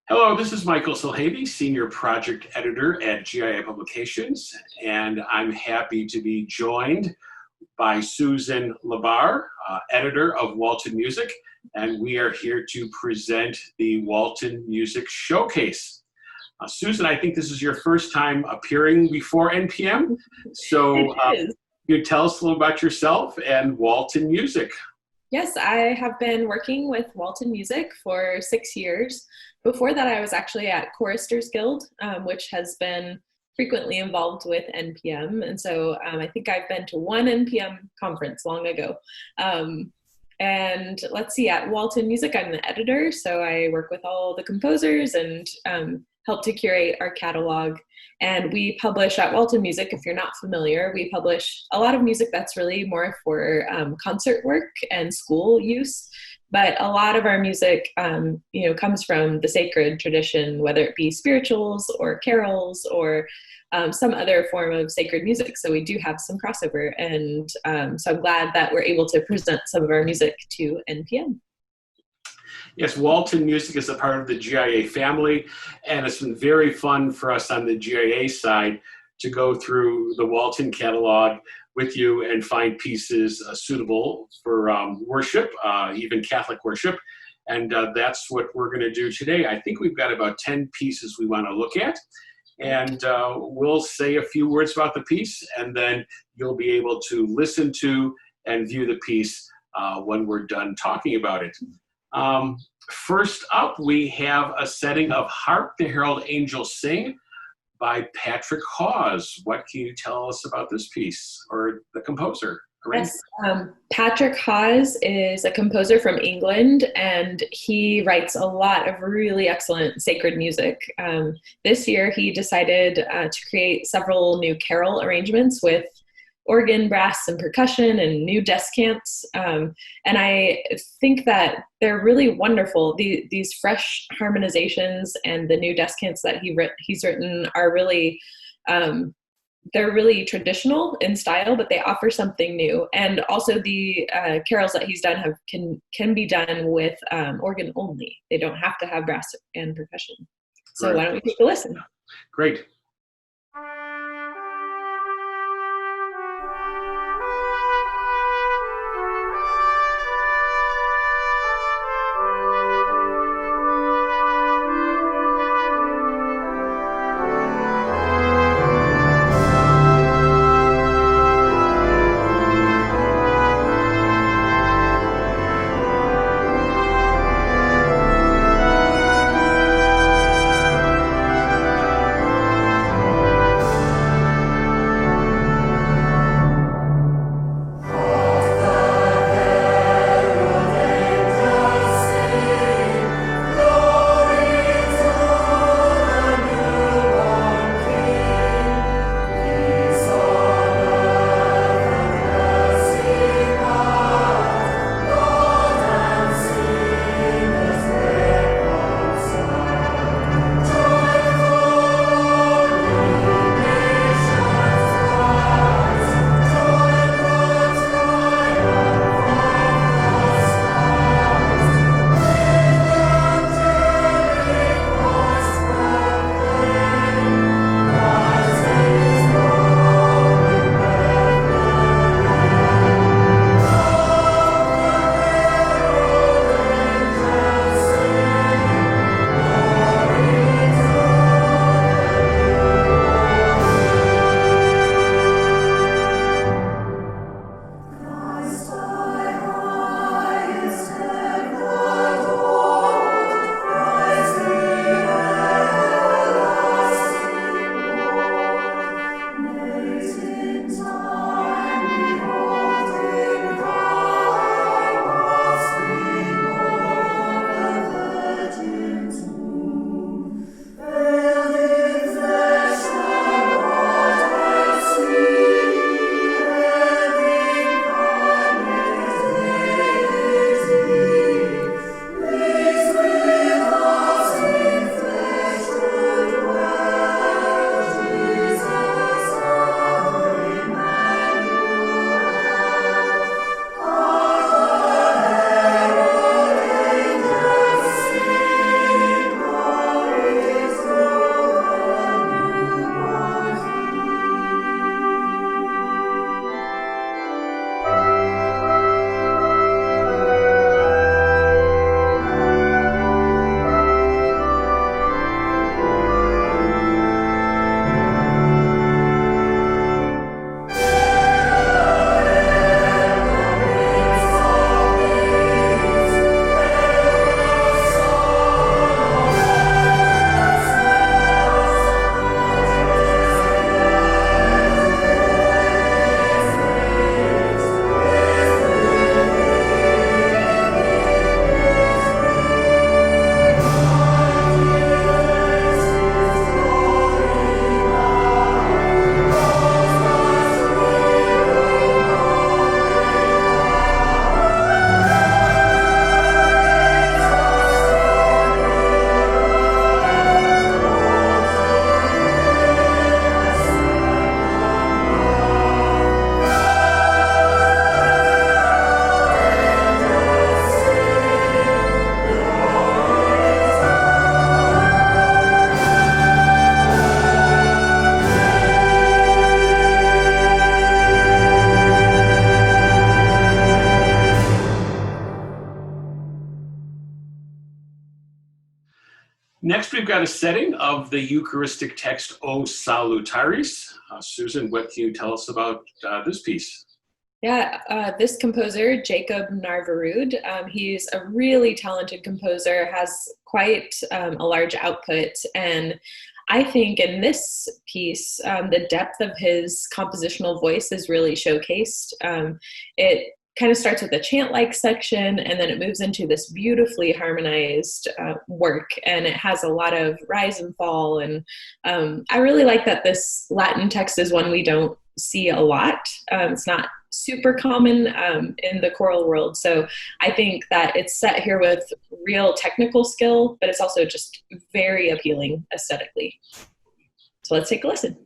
Hello, this is Michael Silhavy, Senior Project Editor at GIA Publications, and I'm happy to be joined by Susan LaBarr, Editor of Walton Music, and we are here to present the Walton Music Showcase. Susan, I think this is your first time appearing before NPM, so you tell us a little about yourself and Walton Music. Yes, I have been working with Walton Music for 6 years. Before that, I was actually at Choristers Guild, which has been frequently involved with NPM. And so I think I've been to one NPM conference long ago. And let's see, at Walton Music, I'm the editor. So I work with all the composers and help to curate our catalog. And we publish at Walton Music, if you're not familiar, we publish a lot of music that's really more for concert work and school use. But a lot of our music, comes from the sacred tradition, whether it be spirituals or carols or some other form of sacred music. So we do have some crossover. And so I'm glad that we're able to present some of our music to NPM. Yes, Walton Music is a part of the GIA family, and it's been very fun for us on the GIA side to go through the Walton catalog with you and find pieces suitable for worship, even Catholic worship. And that's what we're going to do today. I think we've got about 10 pieces we want to look at. And we'll say a few words about the piece, and then you'll be able to listen to and view the piece when we're done talking about it. First up, we have a setting of Hark, the Herald Angels Sing by Patrick Hawes. What can you tell us about this piece, or the composer? Yes, Patrick Hawes is a composer from England, and he writes a lot of really excellent sacred music. This year, he decided to create several new carol arrangements with organ, brass, and percussion, and new descants. And I think that they're really wonderful. These fresh harmonizations and the new descants that he's written are really, they're really traditional in style, but they offer something new. And also the carols that he's done can be done with organ only. They don't have to have brass and percussion. So Great. Why don't we take a listen? Great. we've got a setting of the Eucharistic text, O Salutaris. Susan, what can you tell us about this piece? Yeah, this composer, Jacob Narverud, he's a really talented composer, has quite a large output. And I think in this piece, the depth of his compositional voice is really showcased. It kind of starts with a chant-like section, and then it moves into this beautifully harmonized work, and it has a lot of rise and fall. And I really like that this Latin text is one we don't see a lot. It's not super common in the choral world. So I think that it's set here with real technical skill, but it's also just very appealing aesthetically. So let's take a listen.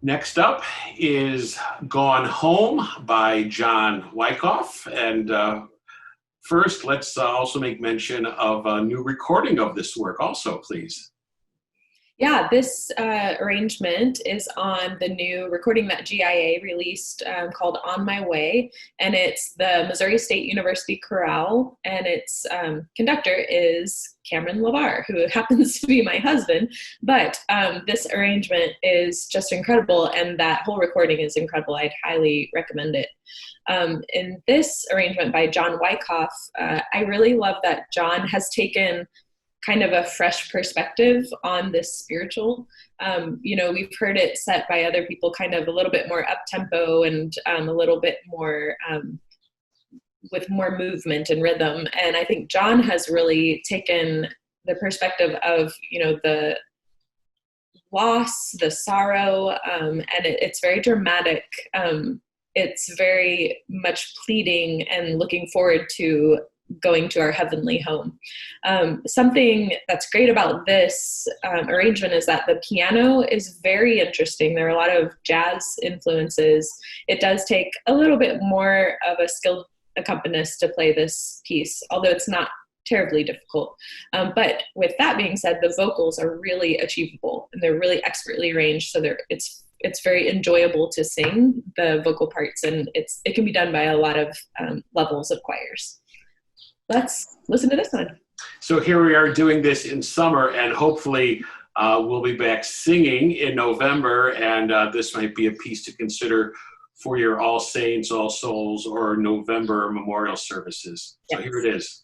Next up is Gone Home by John Wyckoff. And first, let's also make mention of a new recording of this work also, please. Yeah, this arrangement is on the new recording that GIA released called On My Way, and it's the Missouri State University Chorale, and its conductor is Cameron LaBarr, who happens to be my husband, but this arrangement is just incredible, and that whole recording is incredible. I'd highly recommend it. In this arrangement by John Wyckoff, I really love that John has taken kind of a fresh perspective on this spiritual. We've heard it set by other people kind of a little bit more up-tempo and a little bit more with more movement and rhythm. And I think John has really taken the perspective of, the loss, the sorrow, and it's very dramatic. It's very much pleading and looking forward to going to our heavenly home. Something that's great about this arrangement is that the piano is very interesting. There are a lot of jazz influences. It does take a little bit more of a skilled accompanist to play this piece, although it's not terribly difficult. But with that being said, the vocals are really achievable and they're really expertly arranged. So it's very enjoyable to sing the vocal parts, and it can be done by a lot of levels of choirs. Let's listen to this one. So here we are doing this in summer, and hopefully we'll be back singing in November, and this might be a piece to consider for your All Saints, All Souls, or November memorial services. So yes. Here it is.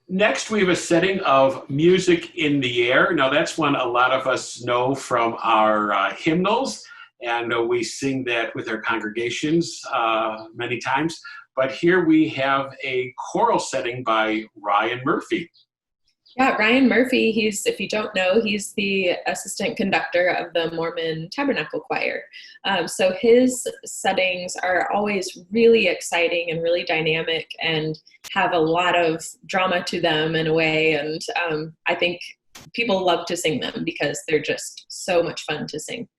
Next, we have a setting of Music in the Air. Now, that's one a lot of us know from our hymnals, and we sing that with our congregations many times. But here we have a choral setting by Ryan Murphy. Yeah, Ryan Murphy, if you don't know, he's the assistant conductor of the Mormon Tabernacle Choir. So his settings are always really exciting and really dynamic and have a lot of drama to them in a way. And I think people love to sing them because they're just so much fun to sing.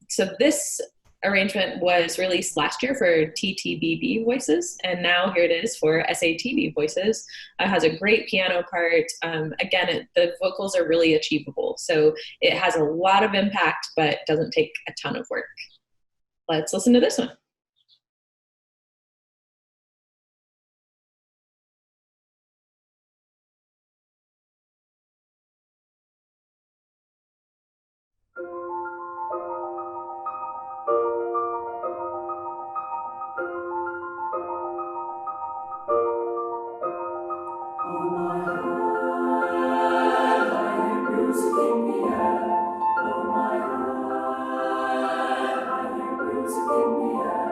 So this arrangement was released last year for TTBB voices, and now here it is for SATB voices. It has a great piano part. Again, the vocals are really achievable, so it has a lot of impact, but doesn't take a ton of work. Let's listen to this one. Music in the air.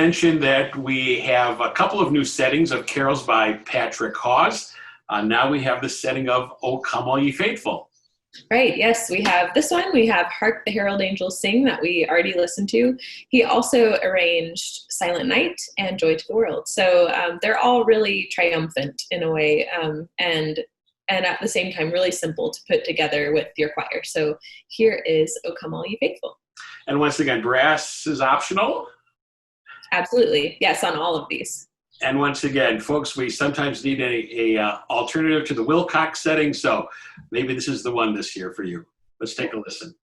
mention that we have a couple of new settings of carols by Patrick Hawes. Now we have the setting of O Come All Ye Faithful. Right, yes, we have this one. We have Hark, the Herald Angels Sing that we already listened to. He also arranged Silent Night and Joy to the World. So they're all really triumphant in a way, and at the same time really simple to put together with your choir. So here is O Come All Ye Faithful. And once again, brass is optional? Absolutely, yes, on all of these. And once again, folks, we sometimes need a alternative to the Wilcox setting, so maybe this is the one this year for you. Let's take a listen.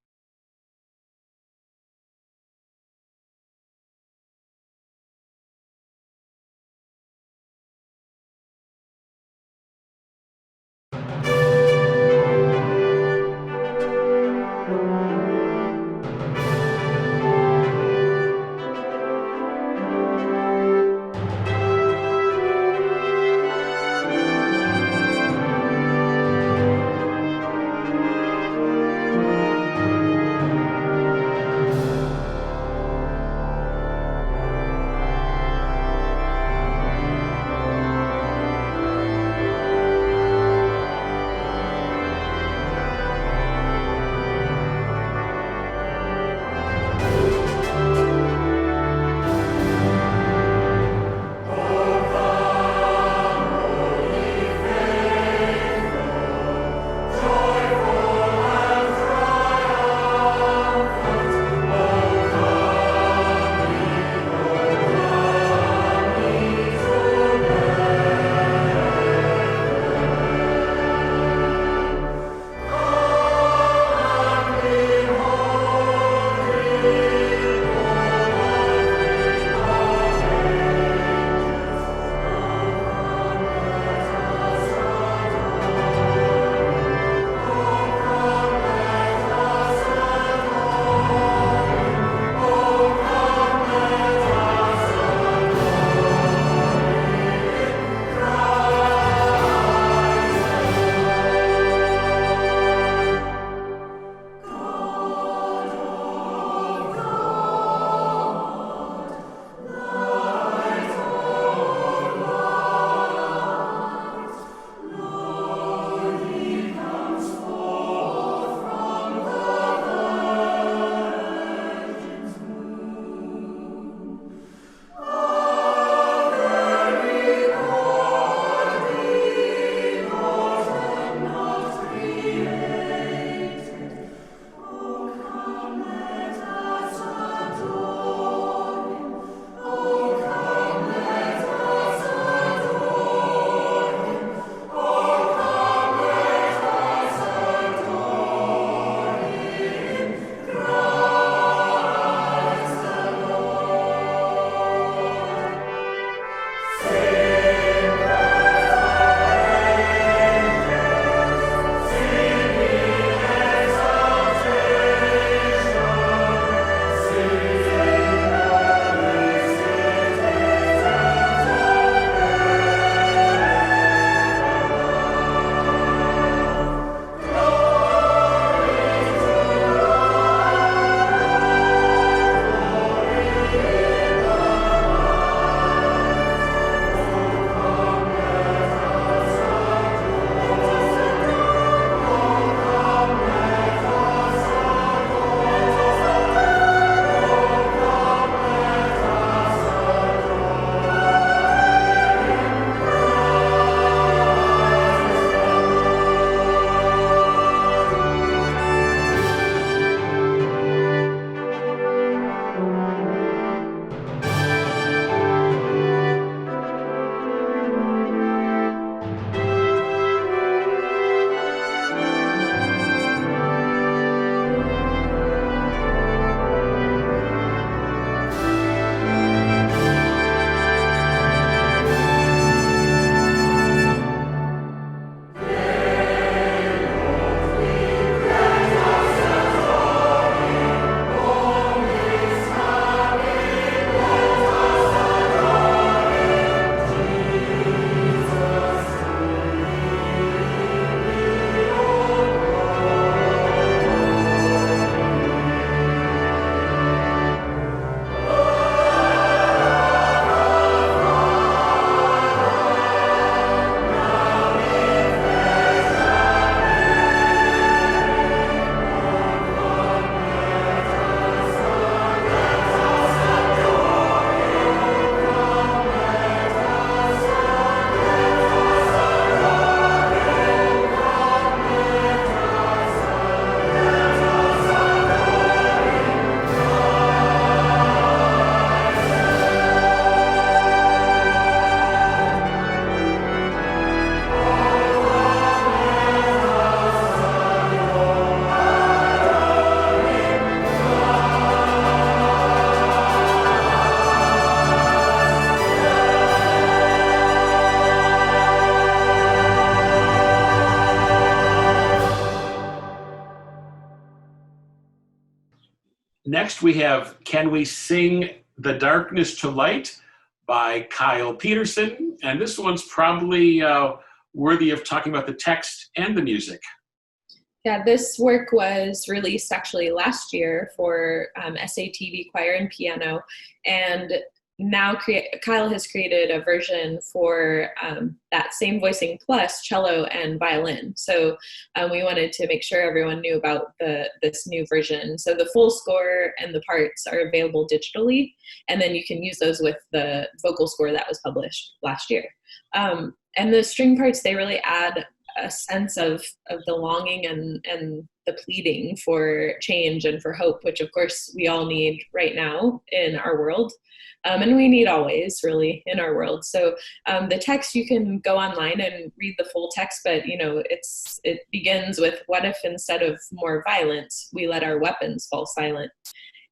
Next, we have Can We Sing the Darkness to Light by Kyle Peterson. And this one's probably worthy of talking about the text and the music. Yeah, this work was released actually last year for SATV choir and piano. And now Kyle has created a version for that same voicing plus cello and violin. So we wanted to make sure everyone knew about this new version. So the full score and the parts are available digitally, and then you can use those with the vocal score that was published last year. And the string parts, they really add a sense of the longing and the pleading for change and for hope, which of course we all need right now in our world. And we need always really in our world. So the text, you can go online and read the full text, but it begins with, what if instead of more violence, we let our weapons fall silent?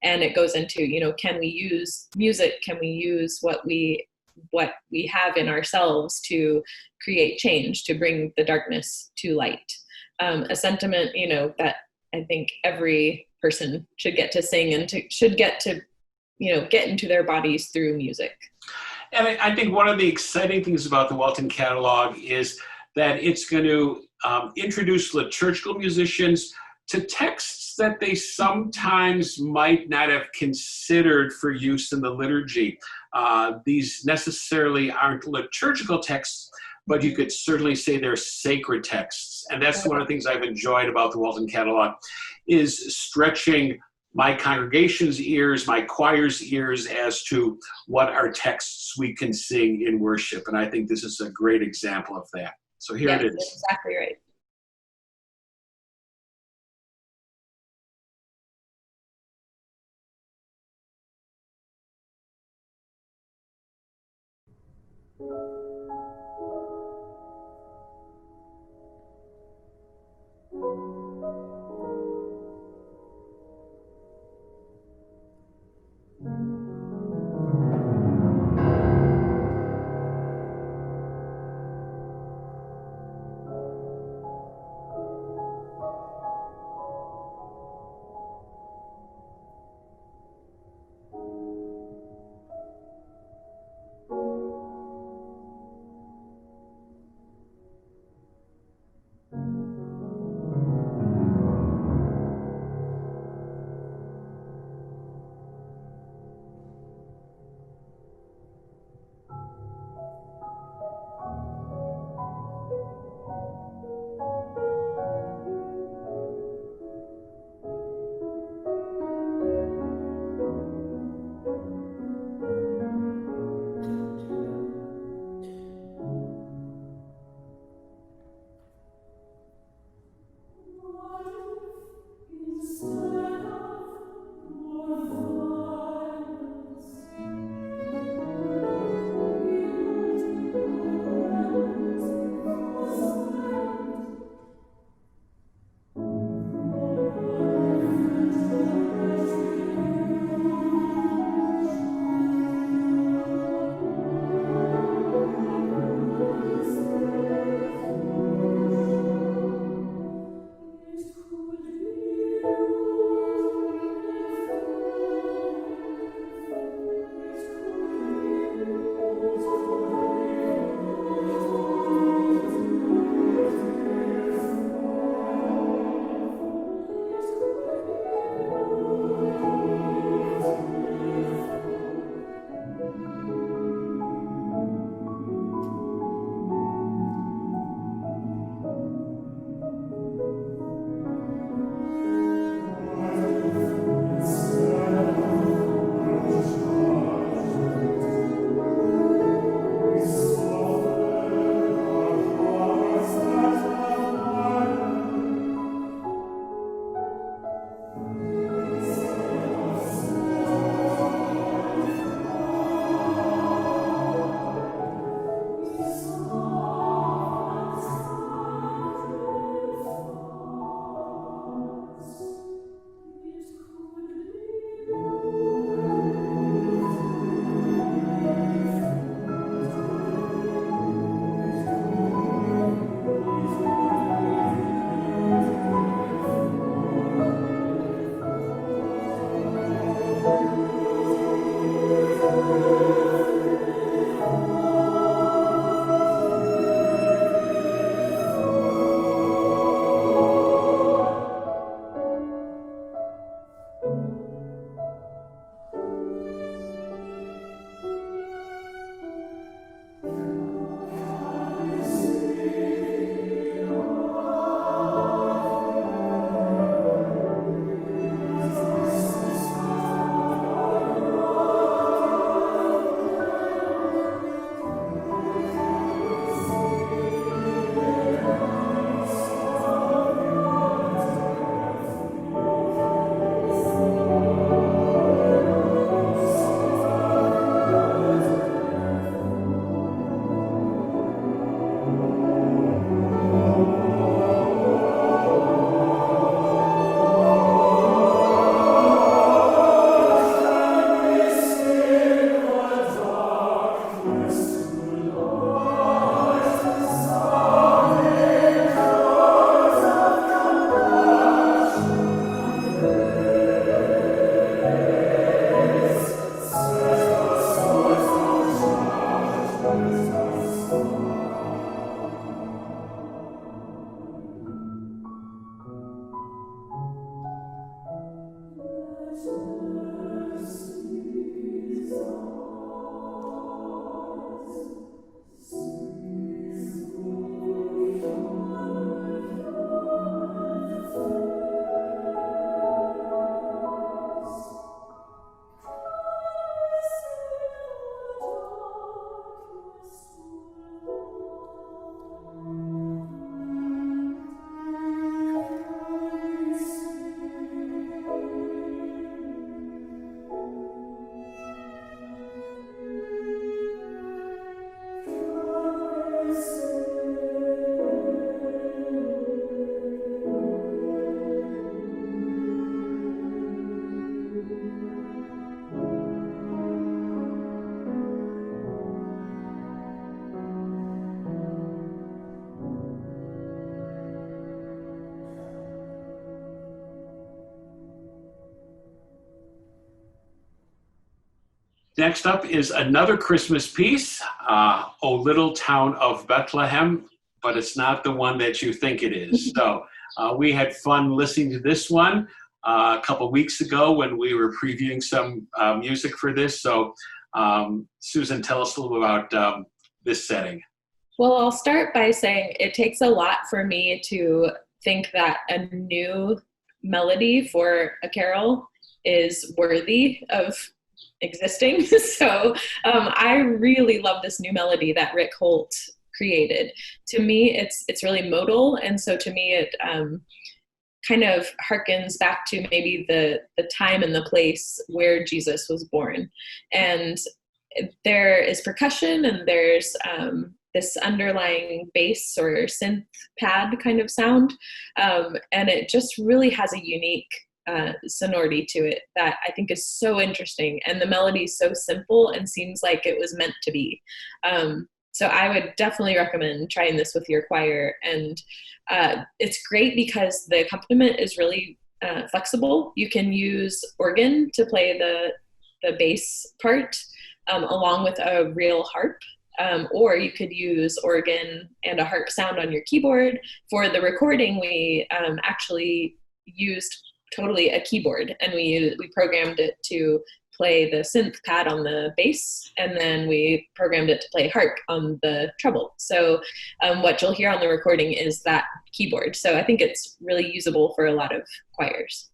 And it goes into, can we use music? Can we use what we have in ourselves to create change, to bring the darkness to light? A sentiment, that I think every person should get to sing and should get to get into their bodies through music. And I think one of the exciting things about the Walton catalog is that it's going to introduce liturgical musicians to texts that they sometimes might not have considered for use in the liturgy. These necessarily aren't liturgical texts, but you could certainly say they're sacred texts. And that's one of the things I've enjoyed about the Walton catalog, is stretching my congregation's ears, my choir's ears, as to what are texts we can sing in worship. And I think this is a great example of that. So here it is. That's exactly right. Next up is another Christmas piece, O Little Town of Bethlehem, but it's not the one that you think it is. So we had fun listening to this one a couple weeks ago when we were previewing some music for this. So Susan, tell us a little about this setting. Well, I'll start by saying it takes a lot for me to think that a new melody for a carol is worthy of existing. So I really love this new melody that Rick Holt created. To me, it's really modal, and so to me it kind of harkens back to maybe the time and the place where Jesus was born. And there is percussion, and there's this underlying bass or synth pad kind of sound, and it just really has a unique sonority to it that I think is so interesting, and the melody is so simple and seems like it was meant to be. So I would definitely recommend trying this with your choir, and it's great because the accompaniment is really flexible. You can use organ to play the bass part along with a real harp, or you could use organ and a harp sound on your keyboard. For the recording, we actually used totally a keyboard, and we programmed it to play the synth pad on the bass, and then we programmed it to play Hark on the treble. So what you'll hear on the recording is that keyboard. So I think it's really usable for a lot of choirs.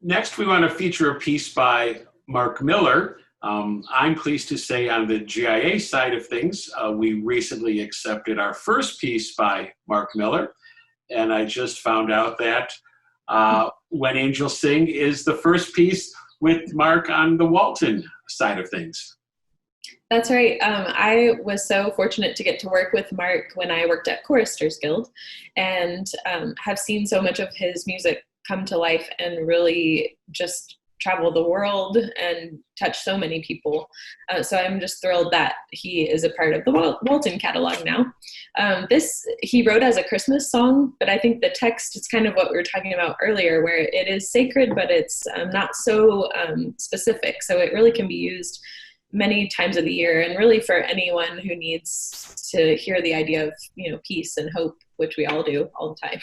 Next, we want to feature a piece by Mark Miller. I'm pleased to say on the GIA side of things, we recently accepted our first piece by Mark Miller. And I just found out that When Angels Sing is the first piece with Mark on the Walton side of things. That's right. I was so fortunate to get to work with Mark when I worked at Choristers Guild, and have seen so much of his music come to life and really just travel the world and touch so many people. So I'm just thrilled that he is a part of the Walton catalog now. This he wrote as a Christmas song, but I think the text is kind of what we were talking about earlier, where it is sacred, but it's not so specific. So it really can be used many times of the year, and really for anyone who needs to hear the idea of, peace and hope, which we all do all the time.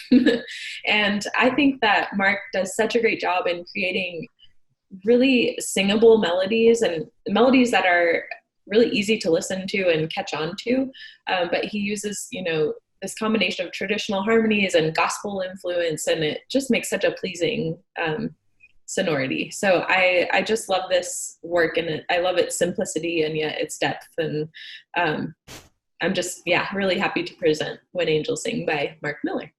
And I think that Mark does such a great job in creating really singable melodies, and melodies that are really easy to listen to and catch on to. But he uses, this combination of traditional harmonies and gospel influence, and it just makes such a pleasing sonority. So I just love this work, and I love its simplicity and yet its depth. And I'm just, really happy to present When Angels Sing by Mark Miller.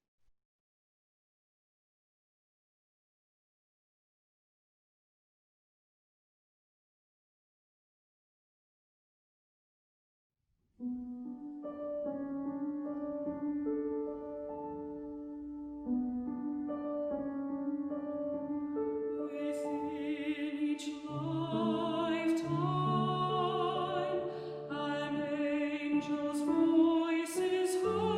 Angel's voice is heard.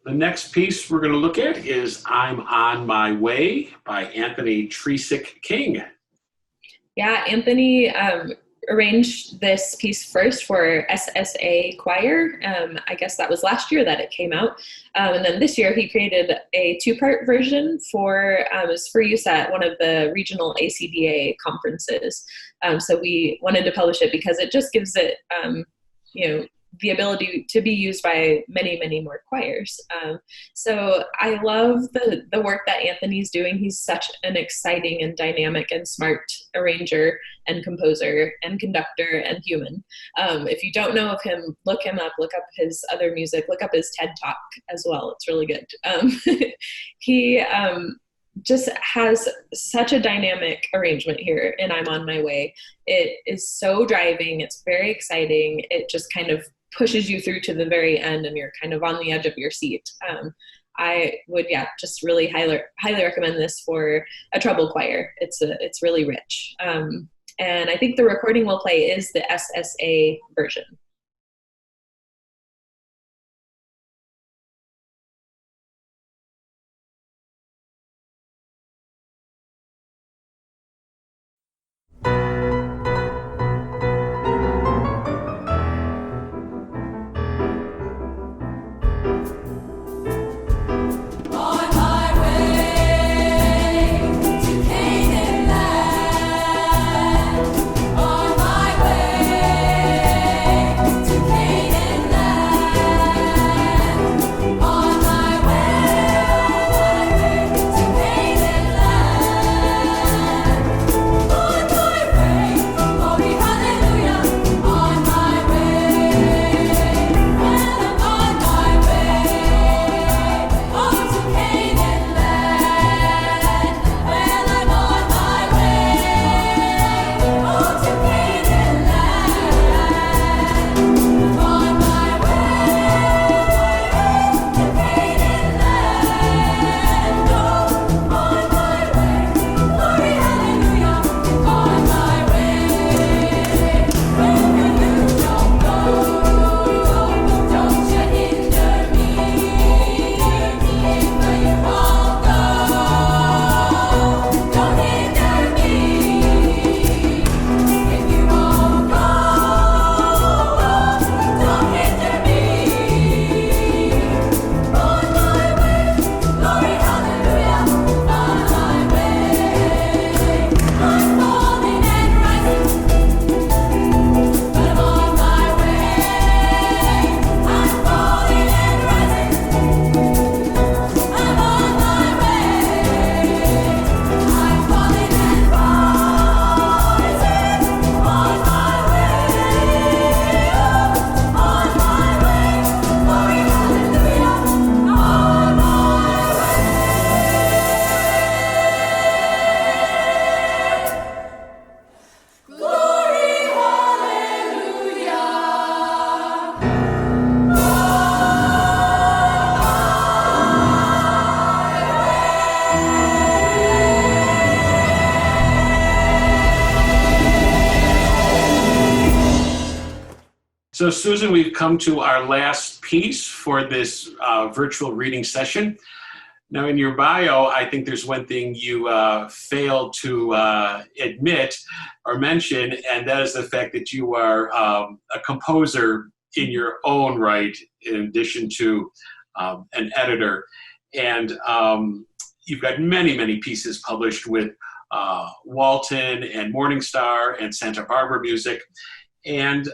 The next piece we're going to look at is I'm on My Way by Anthony Tresick King. Yeah, Anthony arranged this piece first for SSA Choir. I guess that was last year that it came out. And then this year he created a two-part version for use at one of the regional ACDA conferences. So we wanted to publish it because it just gives it, the ability to be used by many, many more choirs. So I love the work that Anthony's doing. He's such an exciting and dynamic and smart arranger and composer and conductor and human. If you don't know of him, look him up, look up his other music, look up his TED Talk as well. It's really good. He just has such a dynamic arrangement here in I'm on My Way. It is so driving. It's very exciting. It just kind of pushes you through to the very end and you're kind of on the edge of your seat. I would, just really highly recommend this for a treble choir. It's really rich. And I think the recording we'll play is the SSA version. So Susan, we've come to our last piece for this virtual reading session. Now in your bio, I think there's one thing you failed to admit or mention, and that is the fact that you are a composer in your own right, in addition to an editor. And you've got many, many pieces published with Walton and Morning Star and Santa Barbara Music. And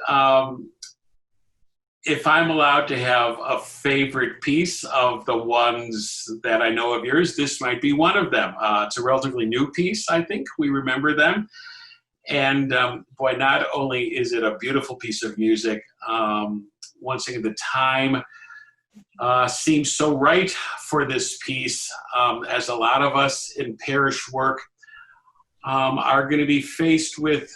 if I'm allowed to have a favorite piece of the ones that I know of yours, this might be one of them. It's a relatively new piece, I think. We remember them. And boy, not only is it a beautiful piece of music, once again, the time seems so right for this piece, as a lot of us in parish work are going to be faced with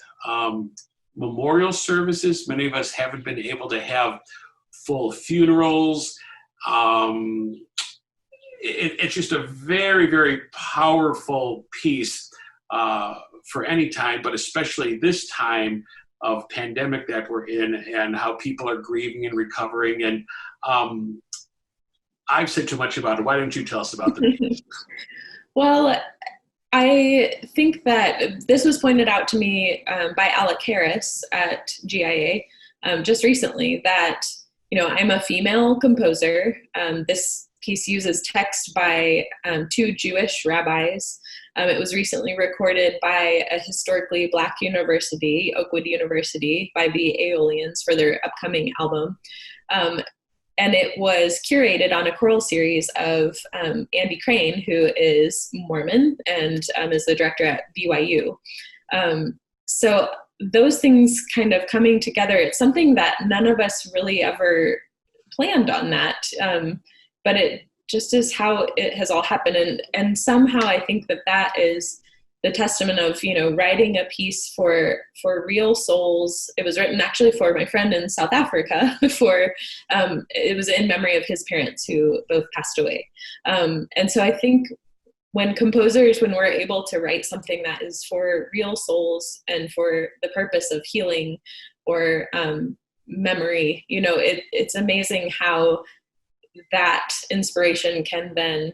memorial services. Many of us haven't been able to have full funerals. It's just a very, very powerful piece for any time, but especially this time of pandemic that we're in and how people are grieving and recovering. And I've said too much about it. Why don't you tell us about the piece? Well, I think that this was pointed out to me by Alec Harris at GIA just recently, that, I'm a female composer. This piece uses text by two Jewish rabbis. It was recently recorded by a historically Black university, Oakwood University, by the Aeolians for their upcoming album. And it was curated on a choral series of Andy Crane, who is Mormon and is the director at BYU. So those things kind of coming together, it's something that none of us really ever planned on that. But it just is how it has all happened. And somehow I think that is the testament of, writing a piece for real souls. It was written actually for my friend in South Africa it was in memory of his parents who both passed away. And so I think when we're able to write something that is for real souls and for the purpose of healing or memory, it's amazing how that inspiration can then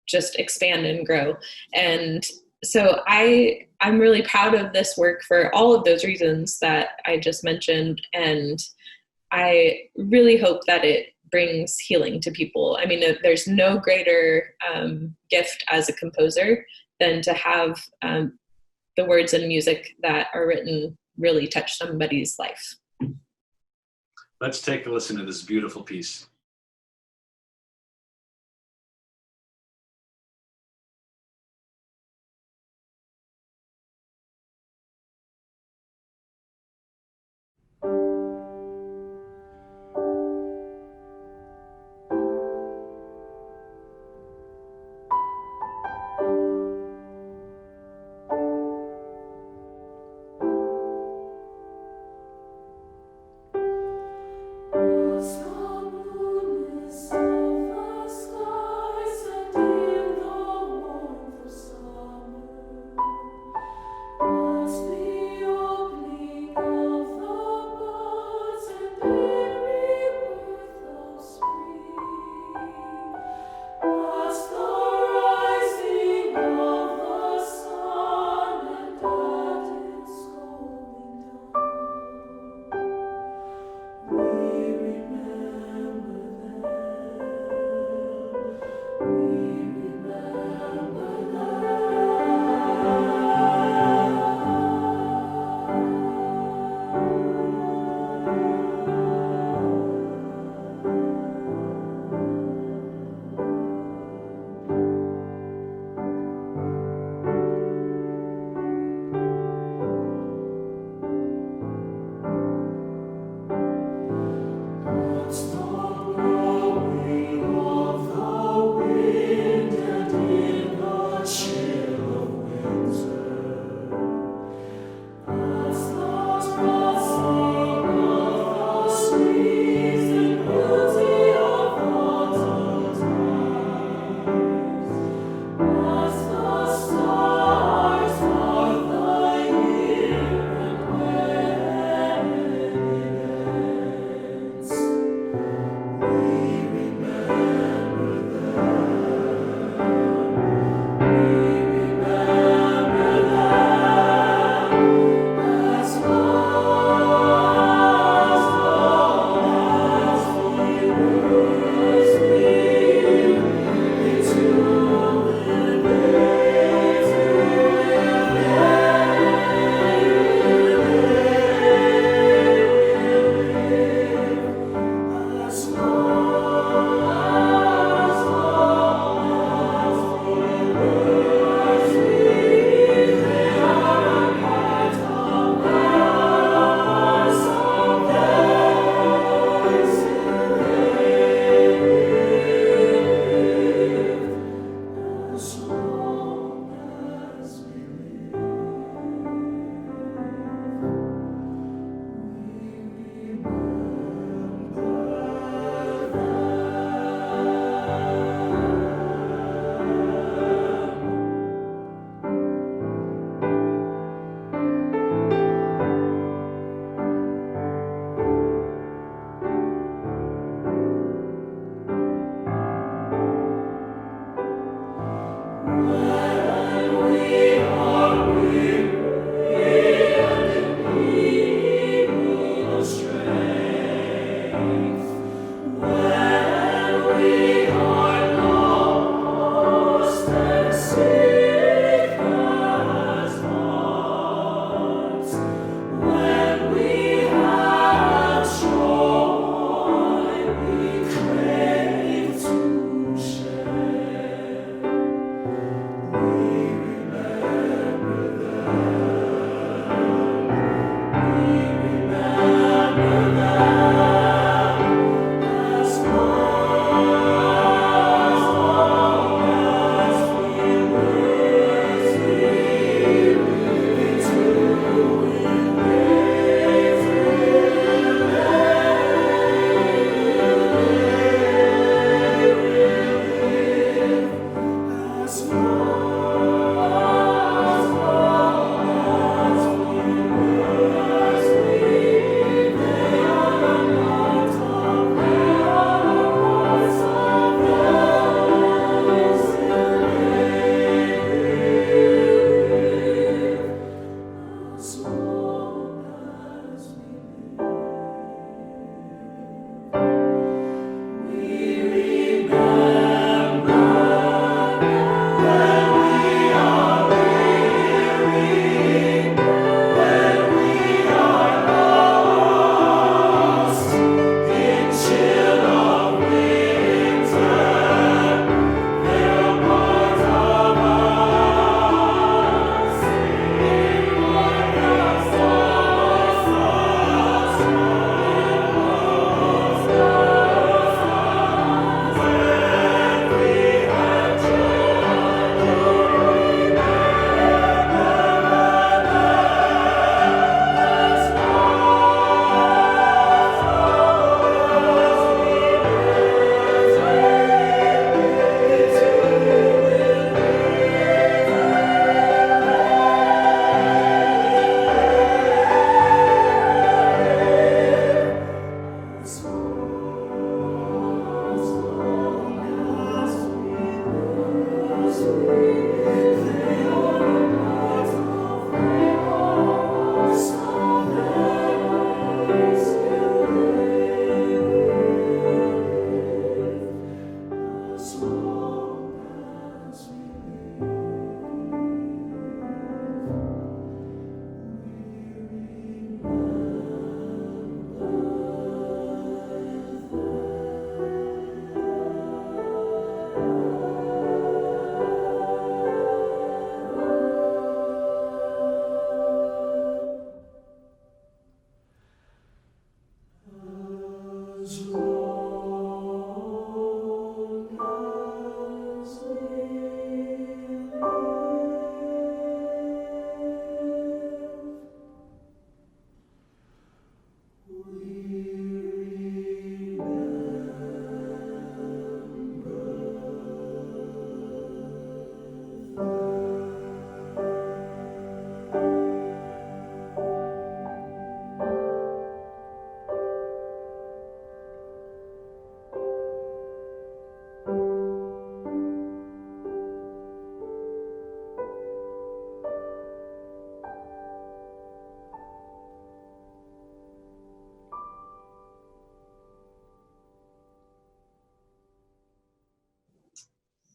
just expand and grow. And so I'm really proud of this work for all of those reasons that I just mentioned. And I really hope that it brings healing to people. I mean, there's no greater gift as a composer than to have the words and music that are written really touch somebody's life. Let's take a listen to this beautiful piece.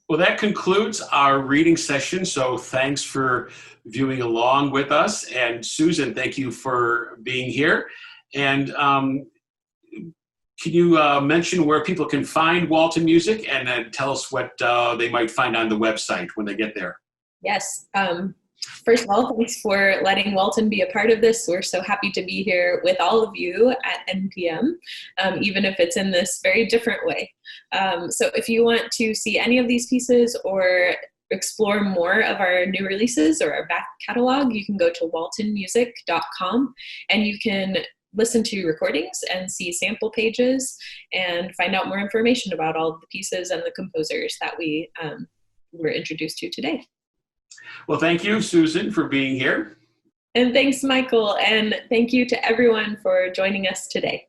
Well, that concludes our reading session. So thanks for viewing along with us. And Susan, thank you for being here. And can you mention where people can find Walton Music, and then tell us what they might find on the website when they get there? Yes. First of all, thanks for letting Walton be a part of this. We're so happy to be here with all of you at NPM, even if it's in this very different way. So if you want to see any of these pieces or explore more of our new releases or our back catalog, you can go to waltonmusic.com, and you can listen to recordings and see sample pages and find out more information about all of the pieces and the composers that we were introduced to today. Well, thank you, Susan, for being here. And thanks, Michael, and thank you to everyone for joining us today.